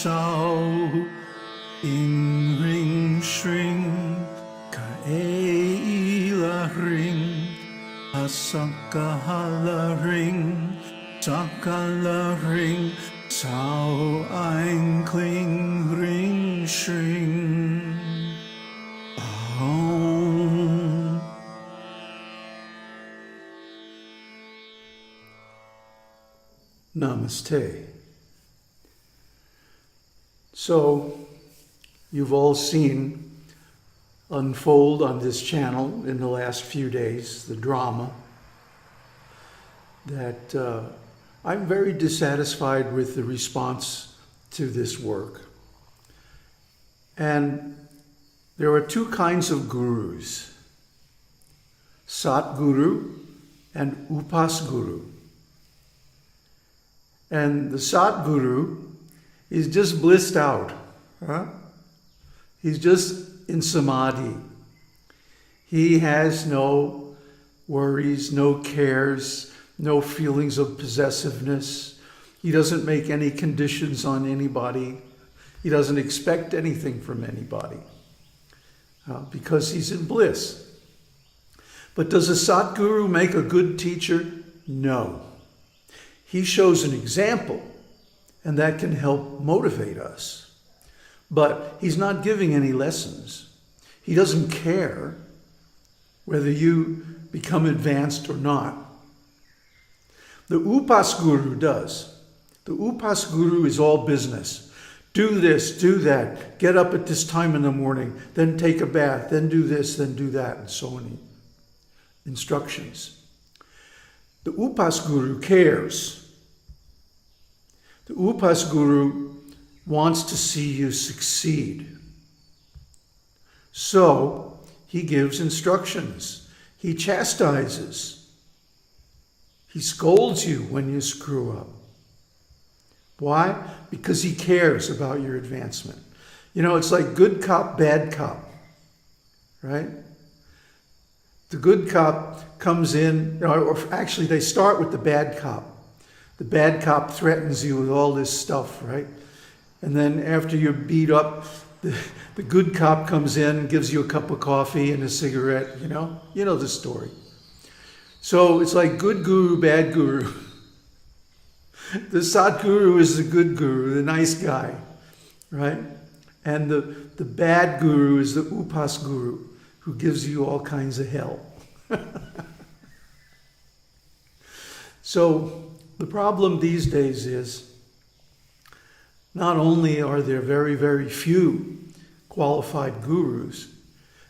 sao ing ring shring ka eila ring asakahala ring sakala ring sao ein kling ring shring Om. Namaste. So, you've all seen unfold on this channel in the last few days, the drama, that I'm very dissatisfied with the response to this work. And there are two kinds of gurus, Satguru and Upasguru. And the Satguru is just blissed out. He's just in samadhi. He has no worries, no cares, no feelings of possessiveness. He doesn't make any conditions on anybody. He doesn't expect anything from anybody because he's in bliss. But does a Satguru make a good teacher? No. He shows an example, and that can help motivate us. But he's not giving any lessons. He doesn't care whether you become advanced or not. The Upasguru does. The Upasguru is all business. Do this, do that, get up at this time in the morning, then take a bath, then do this, then do that, and so on. Instructions. The Upasguru cares. The Upasguru wants to see you succeed. So he gives instructions. He chastises. He scolds you when you screw up. Why? Because he cares about your advancement. You know, it's like good cop, bad cop, right? The good cop comes in, or actually they start with the bad cop. The bad cop threatens you with all this stuff, right? And then after you're beat up, the good cop comes in, gives you a cup of coffee and a cigarette, you know? You know the story. So it's like good guru, bad guru. The Satguru is the good guru, the nice guy, right? And the bad guru is the Upasguru, who gives you all kinds of hell. So the problem these days is not only are there very, very few qualified gurus,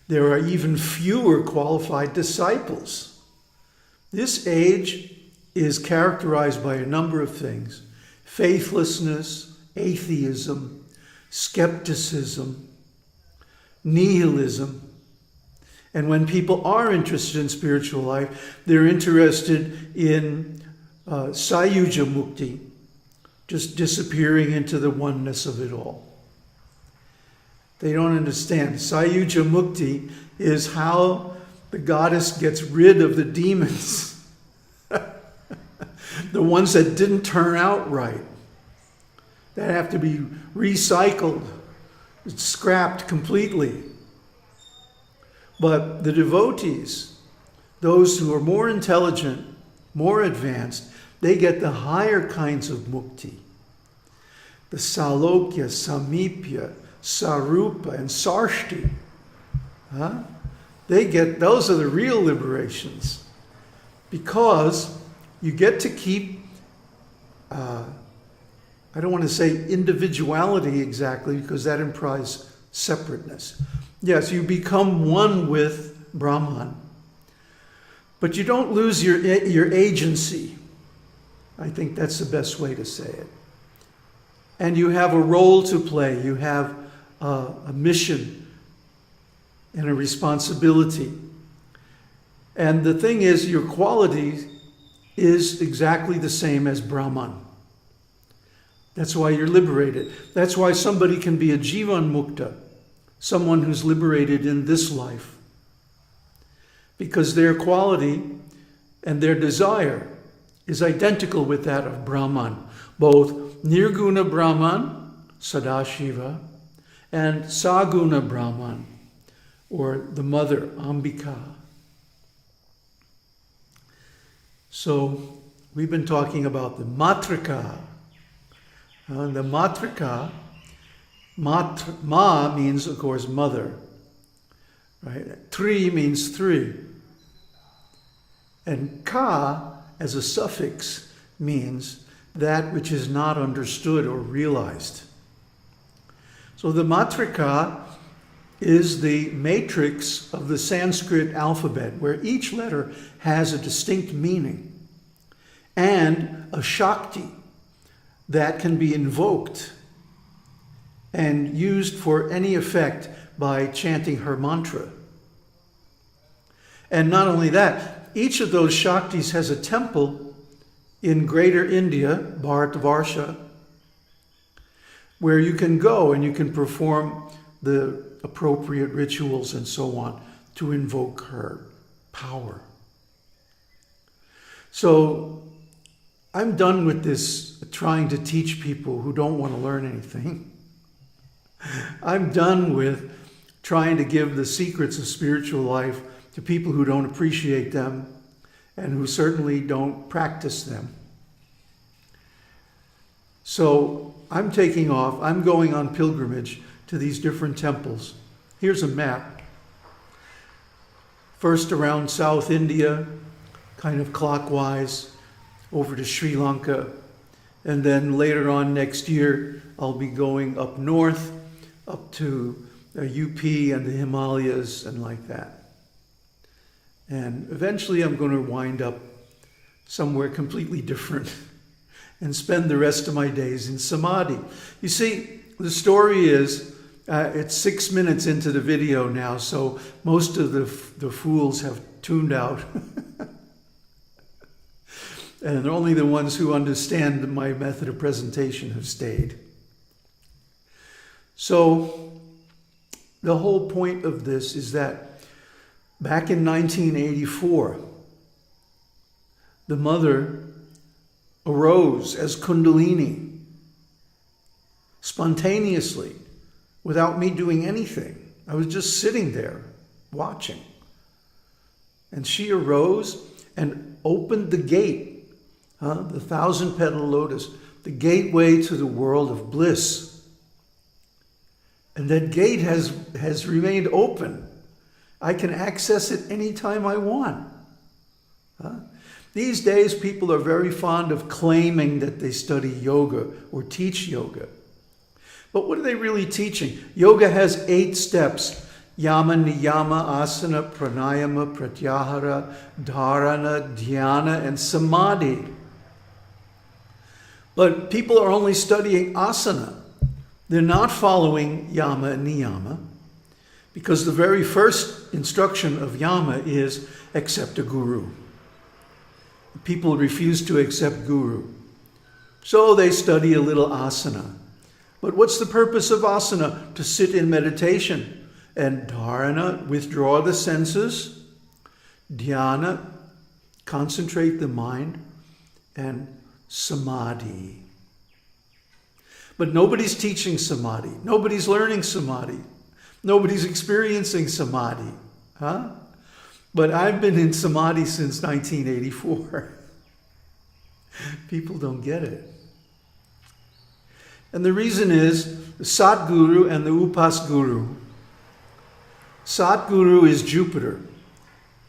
there are even fewer qualified disciples. This age is characterized by a number of things: faithlessness, atheism, skepticism, nihilism. And when people are interested in spiritual life, they're interested in Sayuja Mukti, just disappearing into the oneness of it all. They don't understand. Sayuja Mukti is how the goddess gets rid of the demons. The ones that didn't turn out right, that have to be recycled, scrapped completely. But the devotees, those who are more intelligent, more advanced, they get the higher kinds of mukti. The Salokya, Samipya, Sarupa, and Sarshti. Those are the real liberations. Because you get to keep, I don't want to say individuality exactly, because that implies separateness. Yes, you become one with Brahman, but you don't lose your agency. I think that's the best way to say it. And you have a role to play. You have a mission and a responsibility. And the thing is, your quality is exactly the same as Brahman. That's why you're liberated. That's why somebody can be a Jivan Mukta, someone who's liberated in this life. Because their quality and their desire is identical with that of Brahman. Both Nirguna Brahman, Sadashiva, and Saguna Brahman, or the mother, Ambika. So we've been talking about the matrika. The matrika, ma means, of course, mother. Right? Tri means three. And ka, as a suffix, means that which is not understood or realized. So the matrika is the matrix of the Sanskrit alphabet, where each letter has a distinct meaning and a Shakti that can be invoked and used for any effect by chanting her mantra. And not only that, each of those Shaktis has a temple in Greater India, Bharatavarsha, where you can go and you can perform the appropriate rituals and so on to invoke her power. So I'm done with this trying to teach people who don't want to learn anything. I'm done with trying to give the secrets of spiritual life to people who don't appreciate them and who certainly don't practice them. So I'm taking off. I'm going on pilgrimage to these different temples. Here's a map. First around South India, kind of clockwise, over to Sri Lanka. And then later on next year, I'll be going up north, up to UP and the Himalayas and like that. And eventually I'm going to wind up somewhere completely different and spend the rest of my days in samadhi. You see, the story is, it's 6 minutes into the video now, so most of the fools have tuned out. And only the ones who understand my method of presentation have stayed. So the whole point of this is that back in 1984, the mother arose as Kundalini spontaneously without me doing anything. I was just sitting there watching. And she arose and opened the gate, the 1,000-petal lotus, the gateway to the world of bliss. And that gate has remained open. I can access it anytime I want. These days, people are very fond of claiming that they study yoga or teach yoga. But what are they really teaching? Yoga has 8 steps: yama, niyama, asana, prāṇāyama, pratyahara, dharana, dhyana, and samadhi. But people are only studying asana. They're not following yama and niyama, because the very first instruction of yama is accept a guru. People refuse to accept guru. So they study a little asana. But what's the purpose of asana? To sit in meditation. And dharana, withdraw the senses. Dhyana, concentrate the mind. And samadhi. But nobody's teaching samadhi. Nobody's learning samadhi. Nobody's experiencing samadhi. But I've been in samadhi since 1984. People don't get it. And the reason is the Satguru and the Upasguru. Satguru is Jupiter.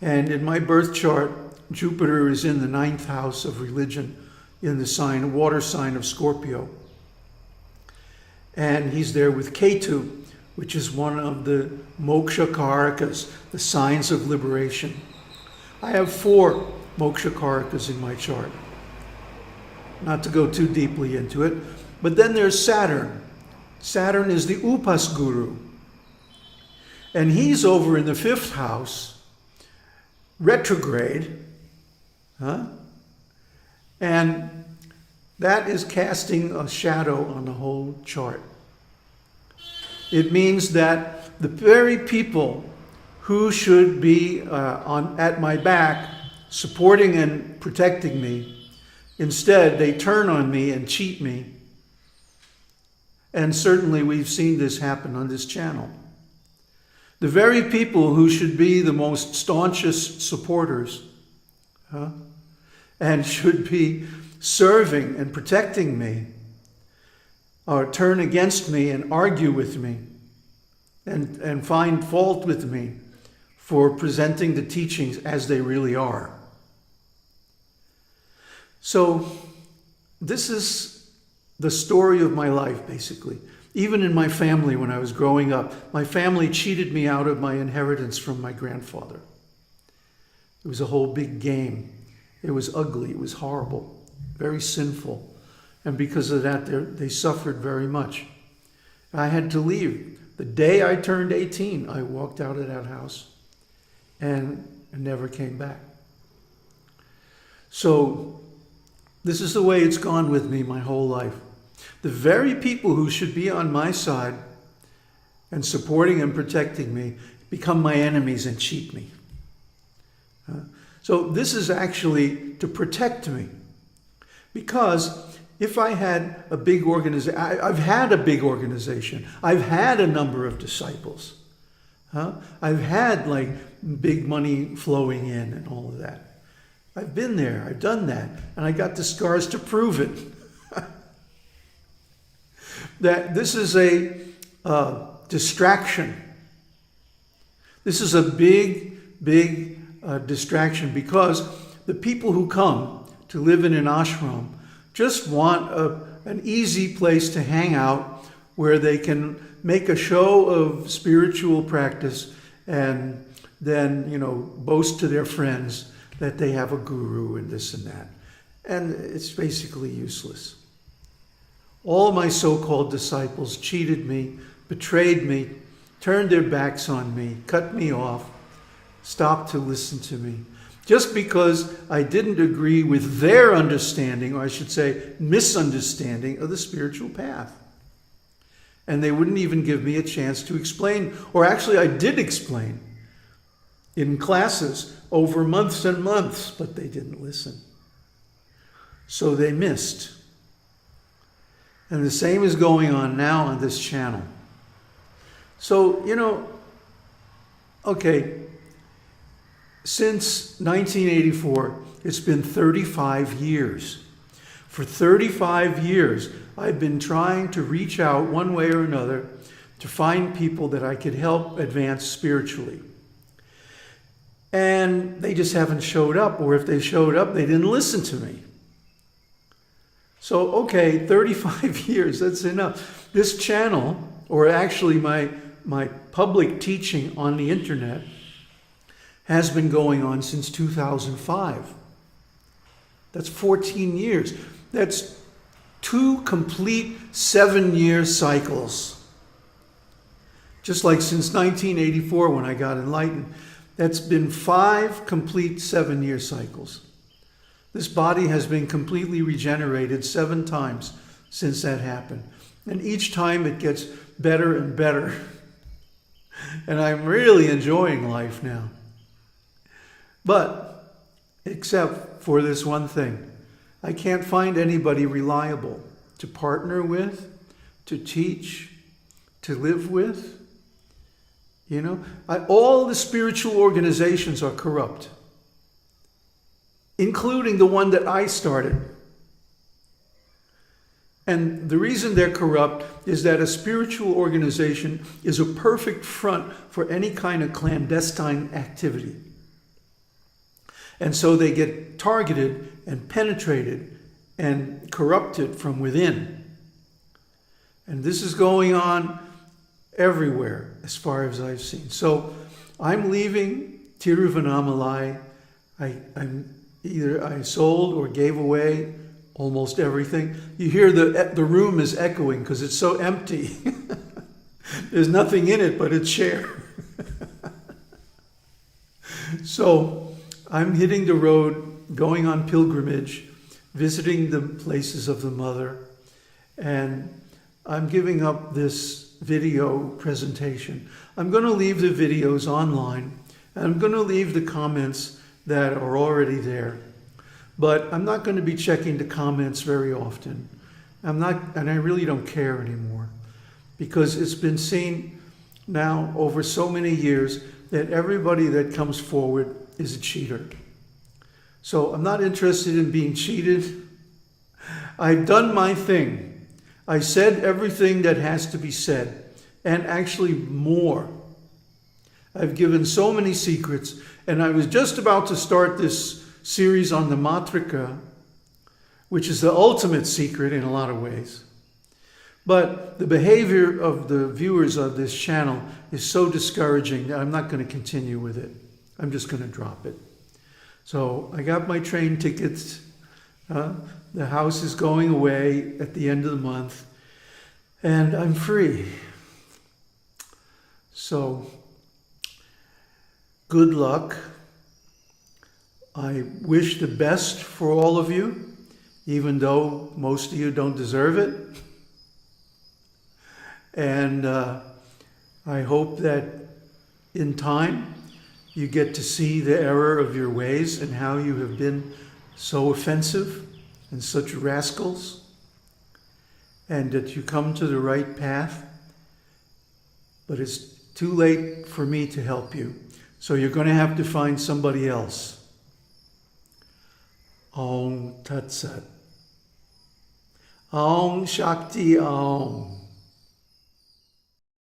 And in my birth chart, Jupiter is in the 9th house of religion, in the water sign of Scorpio. And he's there with Ketu, which is one of the moksha karakas, the signs of liberation. I have 4 moksha karakas in my chart. Not to go too deeply into it. But then there's Saturn. Saturn is the Upasguru. And he's over in the 5th house, retrograde. And that is casting a shadow on the whole chart. It means that the very people who should be at my back, supporting and protecting me, instead they turn on me and cheat me And certainly we've seen this happen on this channel. The very people who should be the most staunchest supporters and should be serving and protecting me turn against me and argue with me and find fault with me for presenting the teachings as they really are. So this is the story of my life, basically. Even in my family, when I was growing up, my family cheated me out of my inheritance from my grandfather. It was a whole big game. It was ugly. It was horrible, very sinful. And because of that, they suffered very much. I had to leave. The day I turned 18, I walked out of that house and never came back. So this is the way it's gone with me my whole life. The very people who should be on my side and supporting and protecting me become my enemies and cheat me. So this is actually to protect me. Because if I had a big organization, I've had a big organization. I've had a number of disciples. I've had like big money flowing in and all of that. I've been there, I've done that, and I got the scars to prove it. That this is a distraction. This is a big distraction, because the people who come to live in an ashram just want an easy place to hang out where they can make a show of spiritual practice and then, boast to their friends that they have a guru and this and that. And it's basically useless. All my so-called disciples cheated me, betrayed me, turned their backs on me, cut me off, stopped to listen to me, just because I didn't agree with their understanding, or I should say misunderstanding, of the spiritual path. And they wouldn't even give me a chance to explain, or actually I did explain in classes over months and months, but they didn't listen. So they missed. And the same is going on now on this channel. So, okay, since 1984, it's been 35 years. For 35 years, I've been trying to reach out one way or another to find people that I could help advance spiritually. And they just haven't showed up, or if they showed up, they didn't listen to me. So, okay, 35 years, that's enough. This channel, or actually my public teaching on the internet, has been going on since 2005. That's 14 years. That's 2 complete 7-year cycles. Just like since 1984 when I got enlightened, that's been 5 complete 7-year cycles. This body has been completely regenerated 7 times since that happened. And each time it gets better and better. And I'm really enjoying life now. But, except for this one thing, I can't find anybody reliable to partner with, to teach, to live with. All the spiritual organizations are corrupt, including the one that I started. And the reason they're corrupt is that a spiritual organization is a perfect front for any kind of clandestine activity. And so they get targeted and penetrated and corrupted from within. And this is going on everywhere as far as I've seen. So I'm leaving Tiruvannamalai. I sold or gave away almost everything. You hear the room is echoing because it's so empty. There's nothing in it but a chair. So I'm hitting the road, going on pilgrimage, visiting the places of the Mother, and I'm giving up this video presentation. I'm going to leave the videos online, and I'm going to leave the comments that are already there. But I'm not going to be checking the comments very often. And I really don't care anymore. because it's been seen now over so many years that everybody that comes forward is a cheater. So I'm not interested in being cheated. I've done my thing. I said everything that has to be said, and actually more. I've given so many secrets, and I was just about to start this series on the matrika, which is the ultimate secret in a lot of ways. But the behavior of the viewers of this channel is so discouraging that I'm not going to continue with it. I'm just going to drop it. So I got my train tickets. The house is going away at the end of the month, and I'm free. So good luck. I wish the best for all of you, even though most of you don't deserve it. And I hope that in time you get to see the error of your ways and how you have been so offensive and such rascals, and that you come to the right path. But it's too late for me to help you. So you're going to have to find somebody else. Om Tat Sat. Om Shakti Om.